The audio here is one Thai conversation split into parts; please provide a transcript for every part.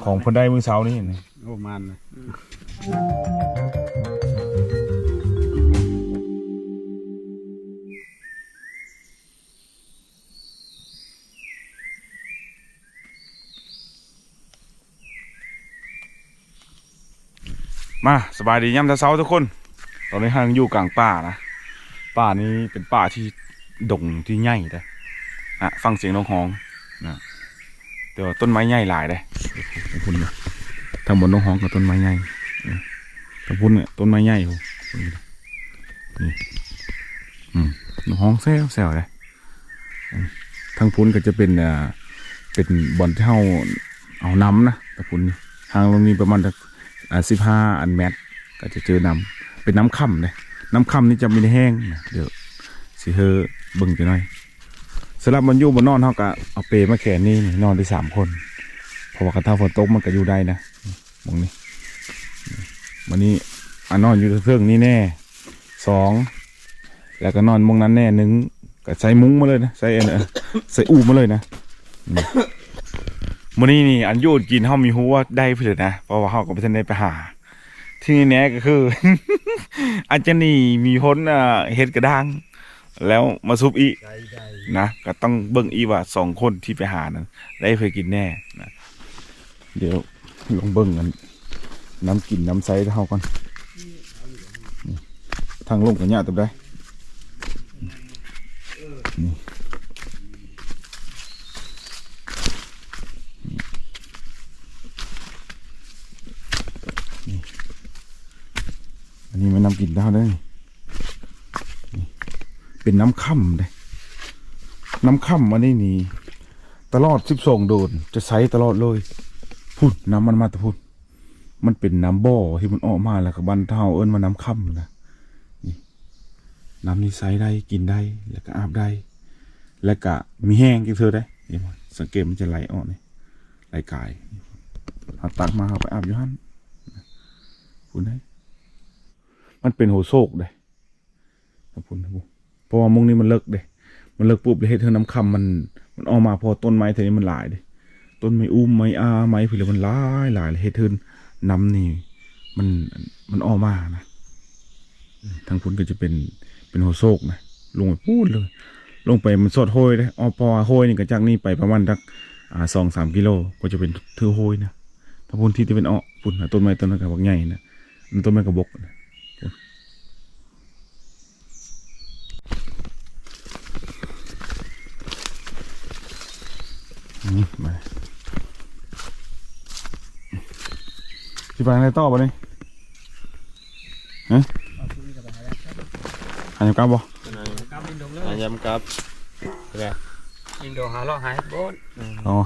ของคนได้มือเช้านี่นะโอ้มันนะมาสบายดีย่ำเช้าทุกคนตอนนี้ทางอยู่กลางป่านะป่านี้เป็นป่าที่ดงที่ใหญ่เลยฟังเสียงนกฮ้องนะแต่ว่าต้นไม้ใหญ่หลายเลยคุณนะทางบนนกฮ้องกับต้นไม้ใหญ่ทางพุ่นเนี่ยต้นไม้ใหญ่นี่นกฮ้องแซวเลยทางพุ่นก็จะเป็นบ่อนที่เอาน้ำนะทางพุ่นทางตรงนี้ประมาณ15 อันเมตรก็จะเจอน้ำเป็นน้ำค่ำเลยน้ำค่ำนี่จะไม่ได้แห้งนะเดี๋ยวสิเฮอบึงไปหน่อยสำหรับมันอยู่บนนอนเท่ากับเอาเปมาแขนนี่นอนได้3 คนเพราะว่ากระทาฝนตกมันก็อยู่ได้นะมองนี่วันนี้นอนอยู่เครื่องนี้แน่2แล้วก็นอนมองนั้นแน่1ก็ใส่มุ้งมาเลยนะใส่อู่มาเลยนะวันนี้นี่อันยูดกินเขามีหูว่าได้เพื่อนะเพราะว่าเขาก็ไปทันได้ไปหาที่แน่ก็คือ อาจจะนี่มีพ้นเห็ดกระด้างแล้วมาซุปอีนะก็ต้องเบิ่งอีว่า2 คนที่ไปหานั้นได้เพื่อกินแน่นะเดี๋ยวลองเบิ่งกันน้ำกินน้ำใสเท่ากันทางลงกันยากตัวได้อันนี้มันน้ำกินเท่าได้เป็นน้ำค่ำเลยน้ำค่ำอันนี้นี่ตลอด12 โดนจะใสตลอดเลยพุ่นน้ำมันมาแต่พุ่นมันเป็นน้ำบ่อที่มันออกมาแล้วกับบันเท่าเอิ้นมาน้ำค่ำนะนี่น้ำนี้ใสได้กินได้แล้วก็อาบได้แล้วก็มีแห้งกินเธอได้นี่สังเกตมันจะไหลออกนี่ไหลกายเอาตักมาเอาไปอาบอยู่หั่นพุ่นได้มันเป็นโหโศกเลยพุ่นนะเพราะว่ามุงนี้มันเลิกเลยมันเลิกปุ๊บเลยให้เธอน้ำคำมันออกมาพอต้นไม้เธอนี้มันหลายเลยต้นไม้ไม้ไม้พี่เลยมันหลายเลยให้เธอน้ำนี่มันออกมานะทางพุ่นก็จะเป็นโหโศกนะลงไปพูดเลยลงไปมันสดโหยเลยพอโหยนี่ก็จากนี่ไปประมาณสัก2-3 กิโลก็จะเป็นเธอโหยนะถ้าพุ่นที่จะเป็นพุ่นต้นไม้ต้นนั้นกับบักใหญ่นะต้นไม้กระบอกนะมาสิไปไหนต่อปะนี่ฮะหายกับบ่หายำกับยิงโดหาล่อหายบด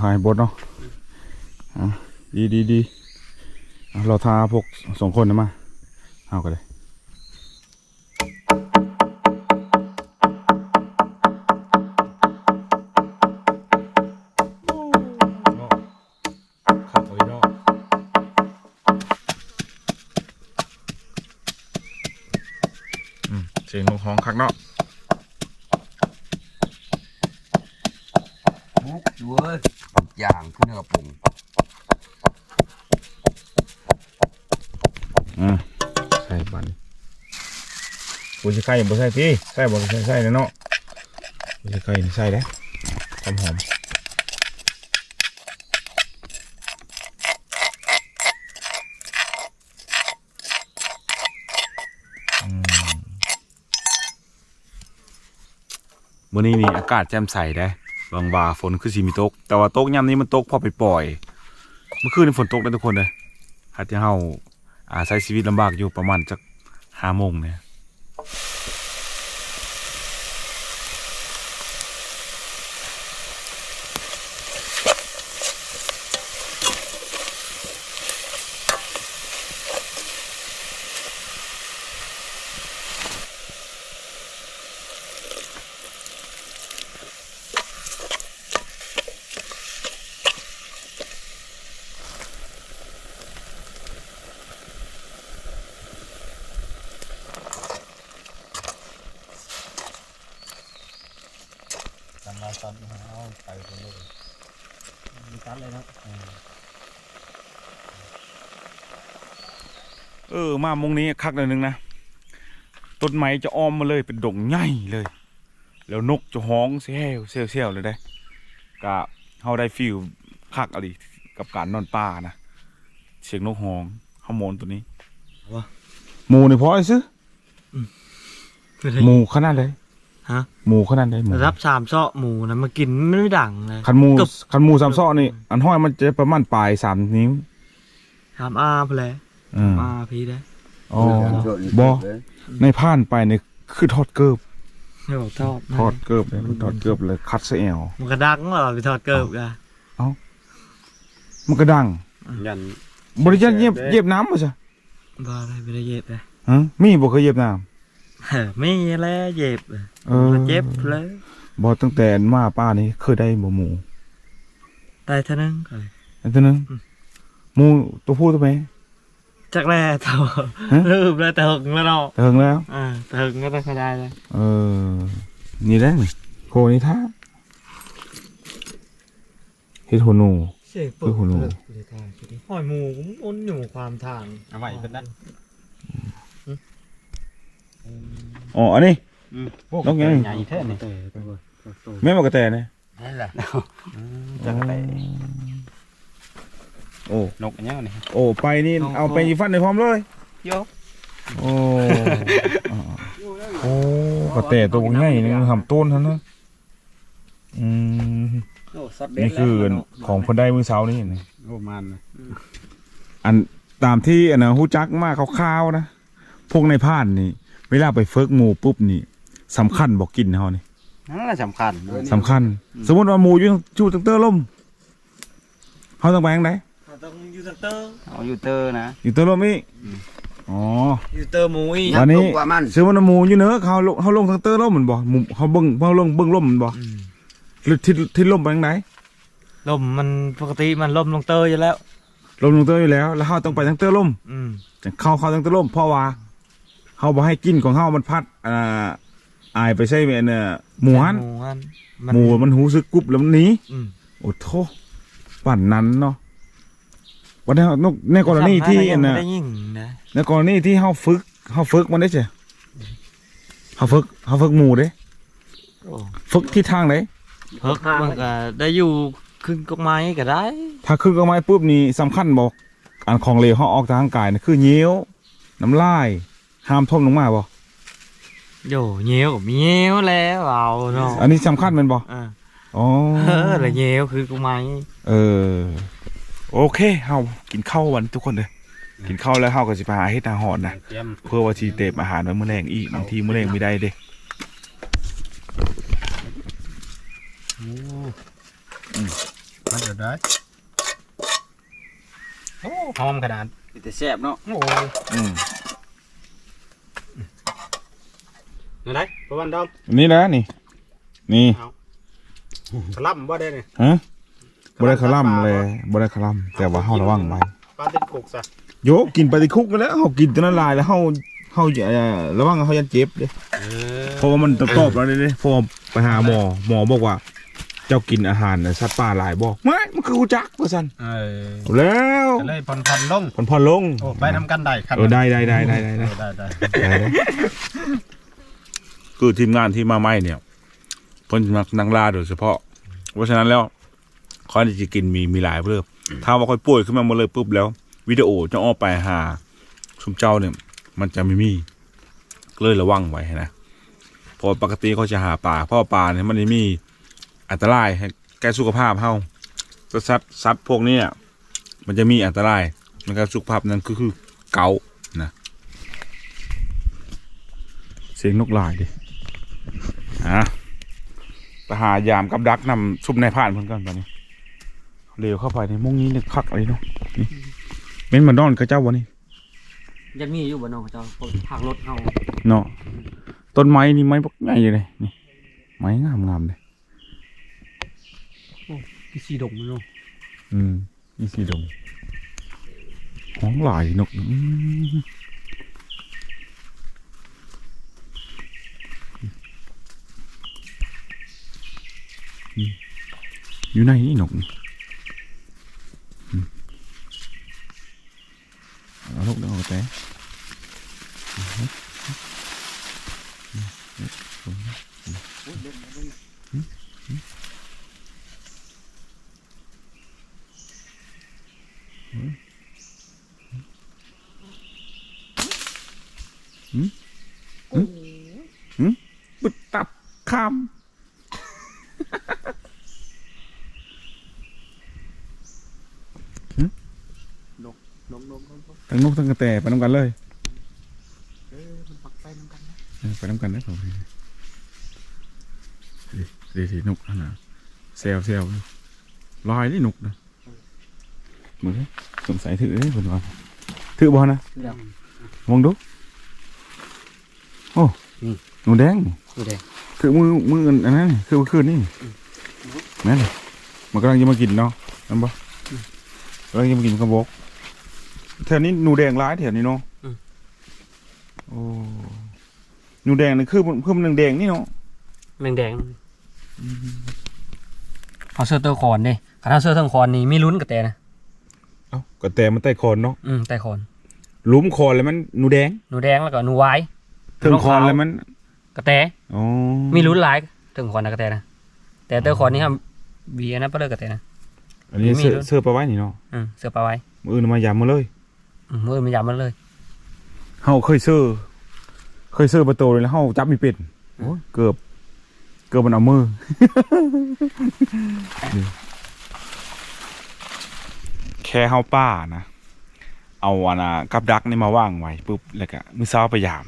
หายบดเนาะดีเราทาพวก2 คนนะมาเอากันเลยเสียงนกฮ้องคักเนาะมุกเว้ยอย่างขึ้นกระปุงใส่บันปูจะไข่บ่ใส่ที่ใส่บ่ใส่เนาะปูจะไข่ใส่ได้หอมมื้อนี้นี่อากาศแจ่มใสได้บางว่าฝนคือสิมีตกแต่ว่าตกยามนี้มันตกพอไปปล่อยเมื่อคืนนี่ฝนตกได้ทุกคนเลยอาจจะเฮาใช้ชีวิตลำบากอยู่ประมาณจัก5 โมงเนี่ยมาตัดเอาไปเลยมีตัดเลยนะ มามงนี้คักหน่อยนึงนะต้นไม้จะอ้อมมาเลยเป็นดงใหญ่เลย แล้วนกจะฮ้องเซี่ยวเลยได้กะเฮาได้ฟีลคักอะไรกับการนอนป่านะเสียงนกฮ้องฮอร์โมนตัวนี้หมูนี่พอไอ้ซื้อหมูขนาดเลยฮะหมูขนาดเลยหมู รับ3เซาะหมูนะมากินไม่ดังเลยคันหมู3ซ้อนี่อันห้อยมันจะประมาณปลาย3 นิ้ว3 อาพอแล้วอาพี่ได้อ๋อบ่ในผ่านไปเนี่ยคือทอดเกิบไม่บอกทอดเกิบเลยทอดเกิบเลยคัดเสียวมันกระดังเหรอไปทอดเกิบกันมันกระดังยันบริจาคเย็บน้ำป่ะจ๊ะบ่อะไรไม่ได้เย็บเลยมีบ่เคยเย็บน้ำไม่แล้วเย็บเจ็บเลยบ่ตั้งแต่มาป้านี่เคยได้บ่หมูได้เท่านั้นหมูตัวผู้ตัวแม่จักแร่เท่าลืมแล้วเถิงแล้วเนาะเถิงแล้วเถิงก็ต้องได้เลยนี่แหละโคนี่ท่าเฮ็ดหัวหนูคือหัวหนูหอยหมูมันอยู่ความทางเอาไว้เป็นนั่นอ๋ออันนี้นกยังใหญ่แท้นี่แม่มากระแตเนี่ยนั่นแหละจักระแตโอ้นกอันนี้นี่โอ้ไปนี่เอาไปยีฟันในพร้อมเลยโยโอ้กระแตตัวใหญ่นี่ทำต้นท่านนะนี่คือของคนได้มือเช้านี่นี่โอ้มันอันตามที่อันนะฮู้จักมากคร่าวๆนะพวกในผ่านนี่เวลาไปเฟิกหมูปุ๊บนี่สำคัญบอกกินเขานี่นั่นแหละสำคัญสมมติว่าหมูอยู่ตั้งเตอร์ล่มเขาต้องไปยังไงต้องอยู่ตั้งเตอร์อยู่เตอร์นะอยู่เตอร์ล่มอีกอ๋ออยู่เตอร์หมูอีกวันนี้ซื้อมันหมูอยู่เนอะเขาลงตั้งเตอร์ล่มเหมือนบ่เขาเบิ้งล่มเหมือนบ่หรือทิศล่มไปยังไงล่มมันปกติมันล่มลงเตอร์อยู่แล้วล่มลงเตอร์อยู่แล้วเขาต้องไปตั้งเตอร์ล่มเข้าตั้งเตอร์ล่มเพราะว่าเขาบอกให้กินของเขามันพัดอายไปใช่ไหมเนี่ยหมูมันหูซึกกุบแล้วมันหนีโอ้โธ่ปั่นนั้นเนาะวันนี้ในกรณีที่ในกรณีที่เขาฝึกมันได้ใช่เขาฝึกหมูเด้ฝึกที่ทางไหนฝึกมันก็ได้อยู่ขึ้นกฎหมายก็ได้ถ้าขึ้นกฎหมายปุ๊บนี่สำคัญบอกอันของเหลวเขาออกทางกายนะคือเงี้ยวน้ำลายห้ามท่มลงมาบ่โย่เงี้ยวกับเงี้ยวแล้วเอาเนาะอันนี้สำคัญมันบ่อ๋ออะไรเงี้ยวคือกูไม่โอเคเฮากินข้าววันทุกคนเลยกินข้าวแล้วเฮาก็สิไปหาเฮ็ดอาหารนะเพื่อว่าทีเตบอาหารไว้มื้อแรงอีกบางทีมื้อแรงไม่ได้เด้มันจะได้โอ้หอมขนาดแต่แซ่บเนาะโอ้นี่ไรประวันดอมนี่นะนี่ขลัมบ่ได้เนี่ยฮะบ่ได้ขลัมเลยบ่ได้ขลัมแต่ว่าเฮาระวังไว้ปลาติดคุกซะโยกินปลาติดคุกไปแล้วเฮากินจนละลายแล้วเฮาระวังเฮายันเจ็บเด้เพราะว่ามันตอบแล้วเด้พอไปหาหมอบอกว่าเจ้ากินอาหารสัตว์ป่าหลายบ่ไม่มันคือจักว่าซั่นแล้วเลยผ่อนลงโอ้ไปทำกันได้ครับได้คือทีมงานที่มาใหม่เนี่ยเพิ่นมักนั่งล่าโดยเฉพาะเพราะฉะนั้นแล้วข้อที่จะกินมีหลายเรื่องถ้าว่าค่อยป่วยขึ้นมาหมดเลยปุ๊บแล้ววิดีโอจะออกไปหาชุมเจ้าเนี่ยมันจะไม่มีเลยระวังไว้นะเพราะปกติเขาจะหาปลาเพราะปลาเนี่ยมันมีอันตรายให้แก่สุขภาพเฮาก็สัตว์พวกนี้มันจะมีอันตรายในการสุขภาพนั้นคือเกานะเสียงนกลายดิไปหายามกับดักนำซุปในผ่านเพื่อนกันตอนนี้เร็วเข้าไปในมุ้งนี้นึกคักเลยเนาะนี่เป็นมันนอนกับเจ้าวันนี้ยังมีอยู่บนนอนกับเจ้าทางรถเขาเนาะต้นไม้นี่ไม้พวกใหญ่เลยนี่ไม้งามเลยพี่สีดงเนาะพี่สีดงห้องหลายนกอยู่ในนี่นกเอาลูกเดี๋ยวเอาแต่ บึดตับข้ามทั้งนกทั้งกระแตไปน้ำกันเลยไปน้ำกันได้ผมดีนกขนาดเซลลอยนี่นกนะเหมือนสงสัยถือได้ผมว่าถือบอลนะมองดูโอ้หนูแดงคือมืออันนั้นคือเมื่อคืนนี่แม่เลยมันกำลังจะมากินเนาะนั่นปะกำลังจะมากินกระบอกแถวนี้หนูแดงร้ายแถวนี้เนาะโอ้หนูแดงนี่คือมันแดงนี่เนาะแดงเอาเสื้อเตอร์คอนดิถ้าเสื้อเตอร์คอนนี่ไม่ลุ้นกระแตนะเอ้ากระแตมันใต้คอนเนาะใต้คอนลุ้มคอนเลยมันหนูแดงแล้วก็หนูไว้ถึงคอนเลยมันกระแตมีลุ้นหลายถึงคอนนะกระแตนะแต่เตอร์คอนนี่ครับบีนะเปลือกกระแตนะอันนี้เสื้อปลาไว้นี่เนาะเสื้อปลาไว้มือมายำมาเลยมือมันยำมาเลยเฮาเคยเสื้อประตูเลยแล้วเฮาจับมีเป็ดโอ้เกือบมันเอามือ แค่เฮาป้านะเอากับดักนี่มาว่างไว้ปุ๊บแล้วก็มื้อเช้าไปยาม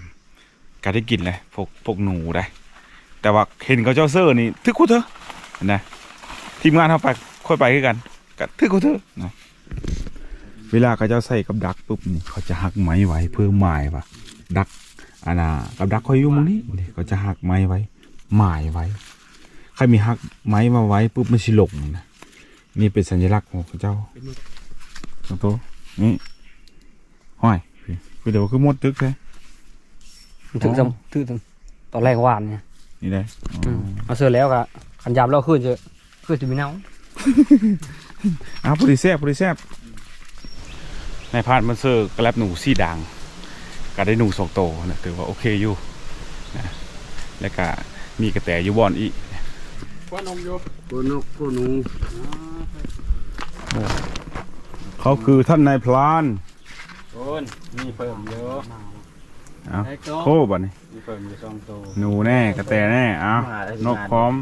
ก็ได้กินเลยพวกหนูได้แต่ว่าเห็นเขาเจ้าเสื้อนี่ทึกกูเถอะนะทีมงานเฮาไปค่อยไปคือกันก็ทึกกูเถอะนะเวลาเขาเจ้าใส่กับดักปุ๊บนี่เขาจะหักไม้ไว้เพื่อหมายว่าดักกับดักเขาอยู่ตรงนี้เขาจะหักไม้ไว้หมายไว้ใครมีหักไม้มาไว้ปุ๊บมันสิหลงนะนี่เป็นสัญลักษณ์ของเขาเจ้าโตนี่ห้อยคือเดี๋ยวคือมดตึกเลยถึงตอนแรกวานเนี่ยนี่ได้เอาเสื้อแล้วก็ขันยำแล้วขึ้นจะมีเน่าพอดีแซ่บในพาดมันเสื้อกระแลบหนูสีด่างก็ได้หนู2 โตนะถือว่าโอเคอยู่นะแล้วก็มีกระแตอยู่บอนอีกว่านมอยู่กูหนูเขาคือท่านนายพลานมีเพิ่มเยอะโคบ่นี่มีเพิ่มอยู่2 โตหนูแน่กระแตแน่นกพร้อม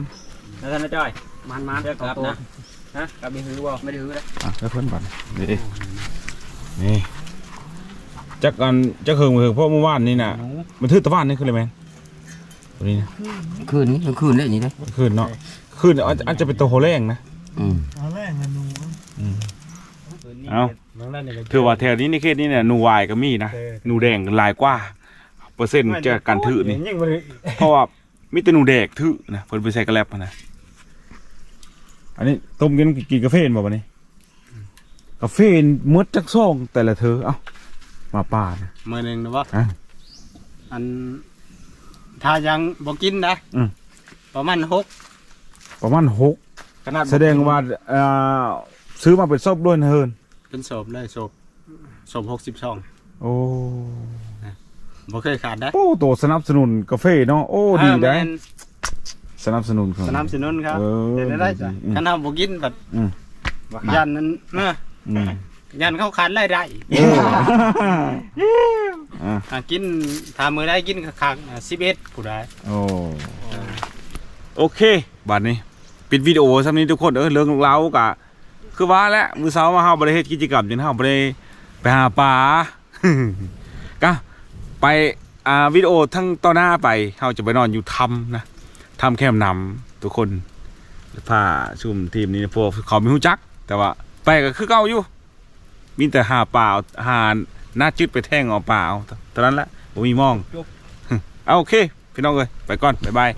แล้วท่านจ้อยมันเดี๋ยวกลับนะกลับมีหื้อบ่ไม่ได้หื้อแล้วเพิ่นบ่นี่จักเฮิงเพราะเมื่อวานนี่น่ะมันทื่อตะวันนี่คืออะไรแม่ตัวนี้นะคืนได้อย่างนี้ได้คืนเนาะคืนอาจจะเป็นตัวโหแรงนะแรงนะหนูเอาถือว่าแถวนี้ในเขตนี้เนี่ยหนูวายก็มีนะหนูแดงหลายกว่าเปอร์เซ็นต์จากการถือนี่เพราะว่ามีแต่หนูแดงถือนะเพิ่นไปใส่กระแลบนะอันนี้ต้มกินกาแฟบ่วันนี้กาแฟมดจักซ่องแต่ละเธอมาป่านะมื้อนึงนะบ่อันถ้ายังบ่กินนะประมาณ6ขนาดแสดงว่าซื้อมาเป็นศพด้วยนะเฮินเป็นศพเลยศพ62โอ้บ่เคยขาดได้โอ้ตัวสนับสนุนกาแฟเนาะโอ้ดีได้สนับสนุนครับเห็นได้จ้ะขนาดบ่กินแบบยันนั้นยันเข้าคันได้กินทำมือได้กินครั้ง11ผู้ได้โอเคบัดนี้ปิดวิดีโอซ้ำนี้ทุกคนเรื่องเล่ากะคือว่าแล้วมื้อเช้ามาเฮาบ่ได้เฮ็ดกิจกรรมจนเฮาบ่ได้ไปหาปลาก็ไปวิดีโอทั้งต่อหน้าไปเฮาจะไปนอนอยู่ถ้ำนะถ้ำแคมน้ำทุกคนพาชุมทีมนี้พวกเขาไม่รู้จักแต่ว่าไปก็คือเก่าอยู่มีแต่หาปลาหาหน้าจืดไปแท่งเอาปลาเอาตอนนั้นแหละผมมีมองโอเคพี่น้องเลยไปก่อนบ๊ายบาย